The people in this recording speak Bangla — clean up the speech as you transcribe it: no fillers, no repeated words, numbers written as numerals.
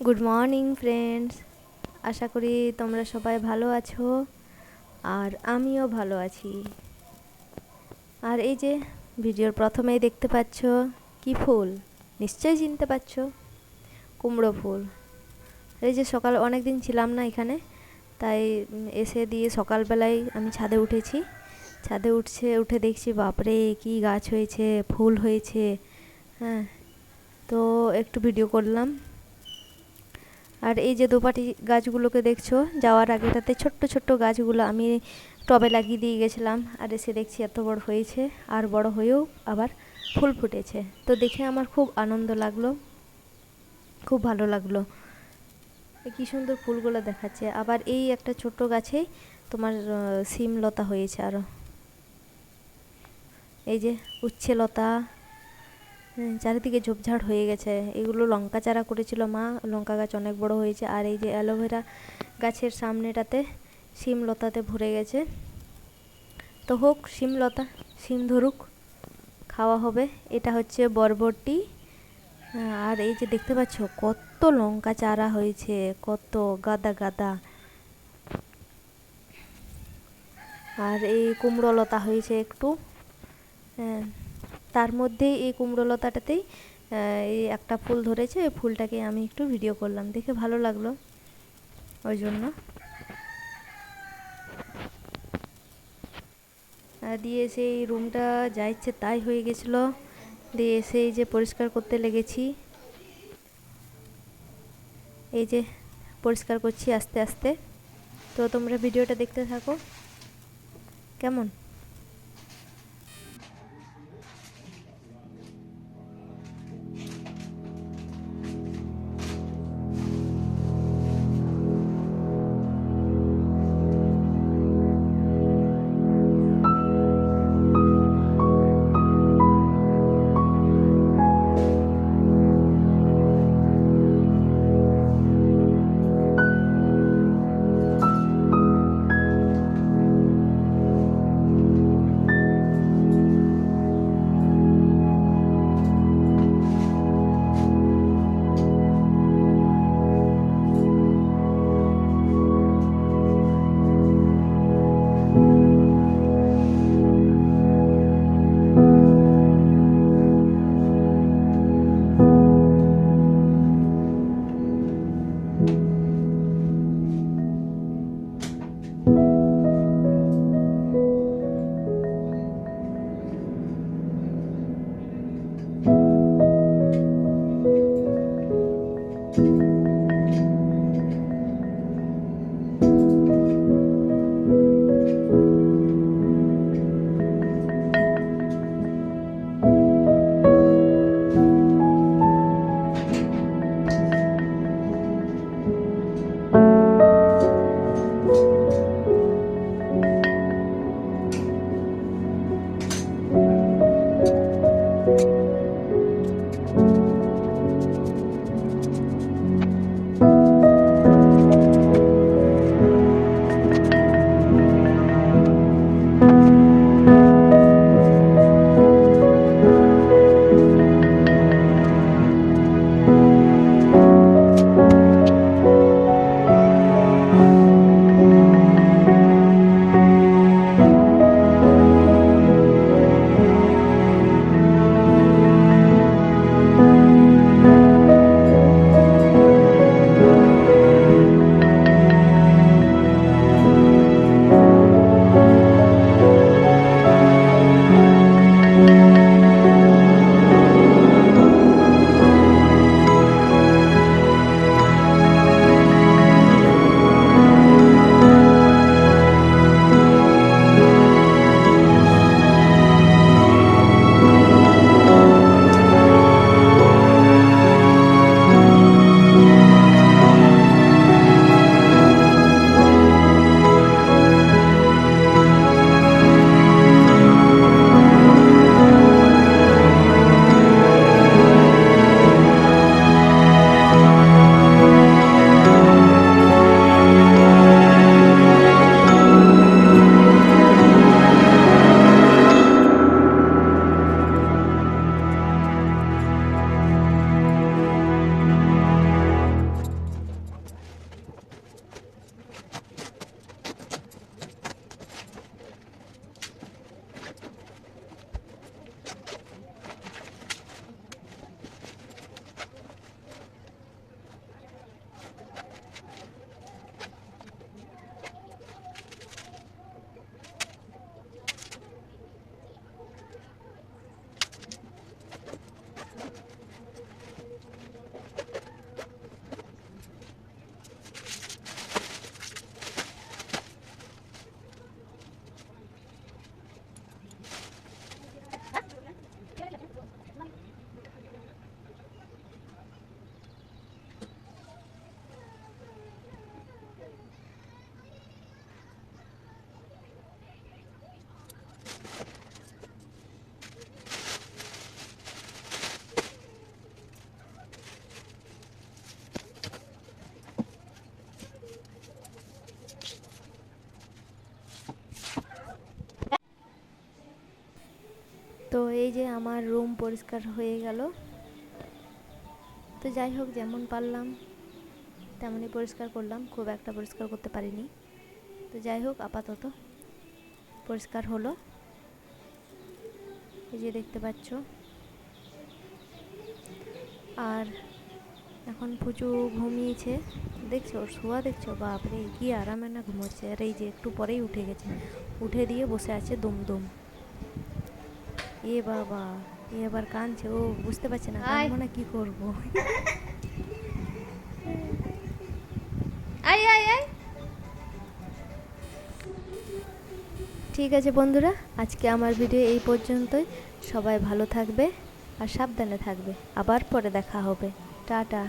গুড মর্নিং ফ্রেন্ডস, আশা করি তোমরা সবাই ভালো আছো আর আমিও ভালো আছি। আর এই যে ভিডিওর প্রথমেই দেখতে পাচ্ছ কি ফুল, নিশ্চয়ই চিনতে পারছো, কুমড়ো ফুল। এই যে সকাল অনেক দিন ছিলাম না এখানে, তাই এসে দিয়ে সকালবেলায় আমি ছাদে উঠেছি। ছাদে উঠে দেখছি বাপরে কি গাছ হয়েছে, ফুল হয়েছে। হ্যাঁ, তো একটু ভিডিও করলাম। আর এই যে দোপাটি গাছগুলোকে দেখছো, যাওয়ার আগেটাতে ছোট্ট ছোট্ট গাছগুলো আমি টবে লাগিয়ে দিয়ে গেছিলাম, আর এসে দেখছি এত বড় হয়েছে, আর বড় হয়েও আবার ফুল ফুটেছে। তো দেখে আমার খুব আনন্দ লাগলো, খুব ভালো লাগলো। কি সুন্দর ফুলগুলো দেখাচ্ছে। আবার এই একটা ছোট্ট গাছেই তোমার শিম লতা হয়েছে আরও। এই যে উচ্ছে লতা, চারিদিকে ঝোপঝাড় হয়ে গেছে। এগুলো লঙ্কা চারা করেছিল মা, লঙ্কা গাছ অনেক বড় হয়েছে। আর এই যে অ্যালোভেরা গাছের সামনেটাতে শিম লতাতে ভরে গেছে। তো হোক শিম লতা, শিম ধরুক, খাওয়া হবে। এটা হচ্ছে বরবটি। আর এই যে দেখতে পাচ্ছ কত লঙ্কা চারা হয়েছে, কত গাদা গাদা। আর এই কুমড়ো লতা হয়েছে একটু, তার মধ্যেই এই কুমড়ো লতাটাতেই এই একটা ফুল ধরেছে। এই ফুলটাকে আমি একটু ভিডিও করলাম, দেখে ভালো লাগলো ওই জন্য। দিয়ে সেই রুমটা যা ইচ্ছে তাই হয়ে গেছিলো। দিয়ে এসে এই যে পরিষ্কার করতে লেগেছি। এই যে পরিষ্কার করছি আস্তে আস্তে। তো তোমরা ভিডিওটা দেখতে থাকো কেমন। এই যে আমার রুম পরিষ্কার হয়ে গেল। তো যাই হোক, যেমন পারলাম তেমনই পরিষ্কার করলাম, খুব একটা পরিষ্কার করতে পারিনি। তো যাই হোক, আপাতত পরিষ্কার হলো। এই যে দেখতে পাচ্ছ। আর এখন পুচু ঘুমিয়েছে, দেখছো ওর শোয়া, দেখছো? বাপরে কি আরামে না ঘুমোচ্ছে। আর এই যে একটু পরেই উঠে গেছে, উঠে দিয়ে বসে আছে দুম। এ বাবা, এ আবার কাঁদছে, ও বুঝতে পারছে না কাঁদবো না কি করবো। আয় আয় আয়। ঠিক আছে বন্ধুরা, আজকে আমার ভিডিও এই পর্যন্তই। সবাই ভালো থাকবে আর সাবধানে থাকবে। আবার পরে দেখা হবে। টাটা।